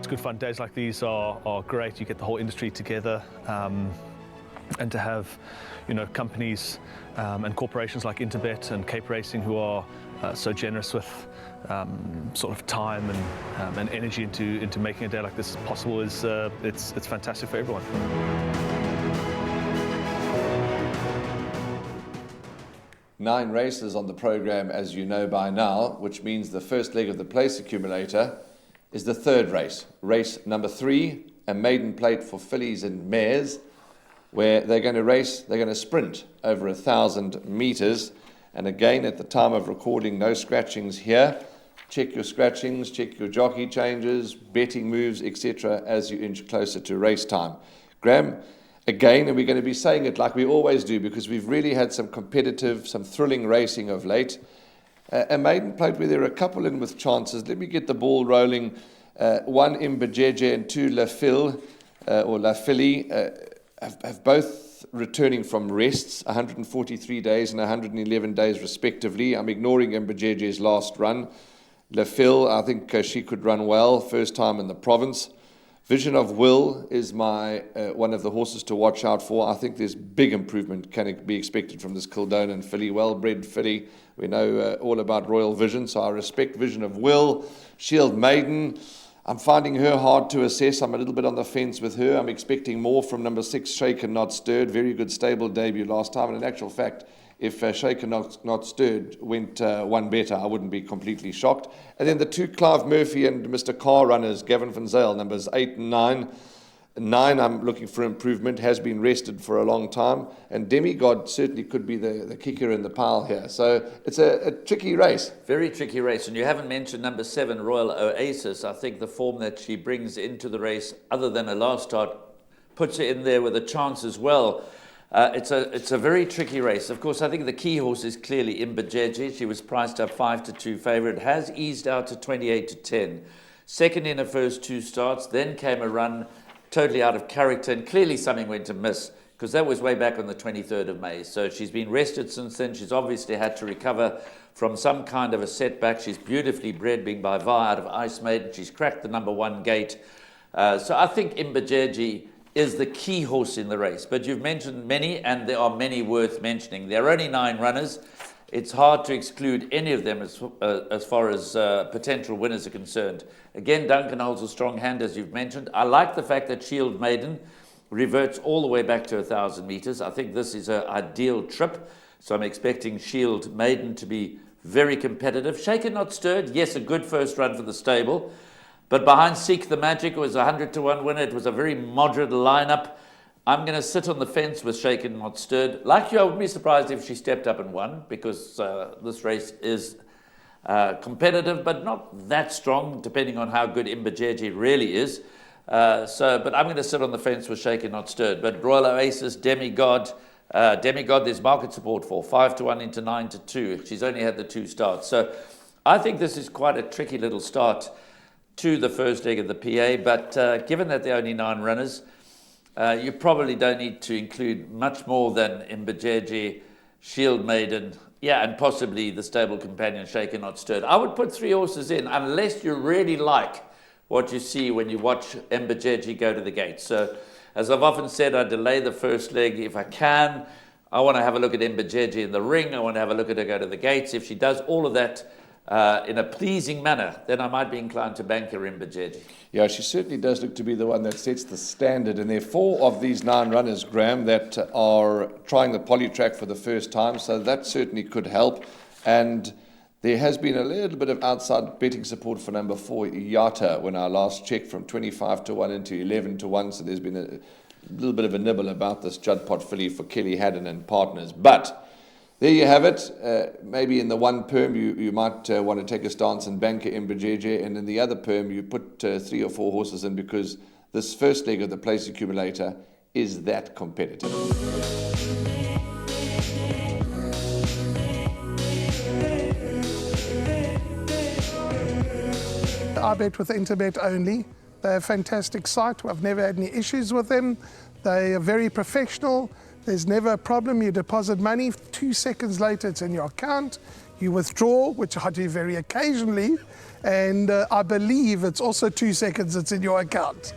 It's good fun. Days like these are great. You get the whole industry together, and to have, companies and corporations like Interbet and Cape Racing who are so generous with sort of time and energy into making a day like this possible is it's fantastic for everyone. 9 races on the program, as you know by now, which means the first leg of the place accumulator is the third race. Race number 3, a maiden plate for fillies and mares, where they're going to sprint over 1,000 meters. And again, at the time of recording, no scratchings here. Check your scratchings, check your jockey changes, betting moves, etc. as you inch closer to race time. Graham, again, and we're going to be saying it like we always do because we've really had some competitive, some thrilling racing of late. A maiden plate where there are a couple in with chances. Let me get the ball rolling. 1 Imbajeje and 2 La Fille, or La Filly, have both returning from rests, 143 days and 111 days respectively. I'm ignoring Imbajeje's last run. La Fille, I think she could run well, first time in the province. Vision of Will is my one of the horses to watch out for. I think there's big improvement can be expected from this Kildonan filly, well-bred filly. We know all about Royal Vision, so I respect Vision of Will. Shield Maiden, I'm finding her hard to assess. I'm a little bit on the fence with her. I'm expecting more from number 6, Shaken Not Stirred. Very good stable debut last time. And in actual fact, if Shaken Not Stirred went one better, I wouldn't be completely shocked. And then the 2 Clive Murphy and Mr. Carr runners, Gavin Van Zyl, numbers 8 and 9. 9, I'm looking for improvement, has been rested for a long time. And Demigod certainly could be the kicker in the pile here. So it's a tricky race. Very tricky race. And you haven't mentioned number 7, Royal Oasis. I think the form that she brings into the race, other than her last start, puts her in there with a chance as well. It's a very tricky race. Of course, I think the key horse is clearly Imbajeje. She was priced up 5-2 favourite, has eased out to 28-10. Second in her first 2 starts, then came a run totally out of character, and clearly something went amiss because that was way back on the 23rd of May. So she's been rested since then. She's obviously had to recover from some kind of a setback. She's beautifully bred, being by Var out of Ice Maiden. She's cracked the number 1 gate. So I think Imbajeje is the key horse in the race. But you've mentioned many, and there are many worth mentioning. There are only 9 runners. It's hard to exclude any of them as far as potential winners are concerned. Again, Duncan holds a strong hand, as you've mentioned. I like the fact that Shield Maiden reverts all the way back to 1,000 meters. I think this is an ideal trip. So I'm expecting Shield Maiden to be very competitive. Shaken Not Stirred, yes, a good first run for the stable. But behind Seek the Magic, it was a 100-1 winner. It was a very moderate lineup. I'm going to sit on the fence with Shaken Not Stirred. Like you, I wouldn't be surprised if she stepped up and won, because this race is competitive, but not that strong, depending on how good Imbajeje really is. But I'm going to sit on the fence with Shaken Not Stirred. But Royal Oasis, Demigod, there's market support for 5-1 into 9-2. She's only had the 2 starts. So I think this is quite a tricky little start to the first leg of the PA. But given that there are only 9 runners, you probably don't need to include much more than Imbajeje, Shield Maiden, and possibly the stable companion Shaken Not Stirred. I would put 3 horses in unless you really like what you see when you watch Imbajeje go to the gate. So, as I've often said, I delay the first leg if I can. I want to have a look at Imbajeje in the ring. I want to have a look at her go to the gates. If she does all of that in a pleasing manner, then I might be inclined to bank her Imbajeje. Yeah, she certainly does look to be the one that sets the standard. And there are 4 of these 9 runners, Graham, that are trying the polytrack for the first time. So that certainly could help. And there has been a little bit of outside betting support for number 4, Yata, when I last checked, from 25-1 into 11-1. So there's been a little bit of a nibble about this Judd Pot filly for Kelly Haddon and partners. But there you have it. Maybe in the one perm you might want to take a stance and bank Imbajeje, and in the other perm you put 3 or 4 horses in, because this first leg of the place accumulator is that competitive. I bet with Interbet only. They're a fantastic site. I've never had any issues with them. They are very professional. There's never a problem. You deposit money, 2 seconds later it's in your account. You withdraw, which I do very occasionally, and I believe it's also 2 seconds it's in your account.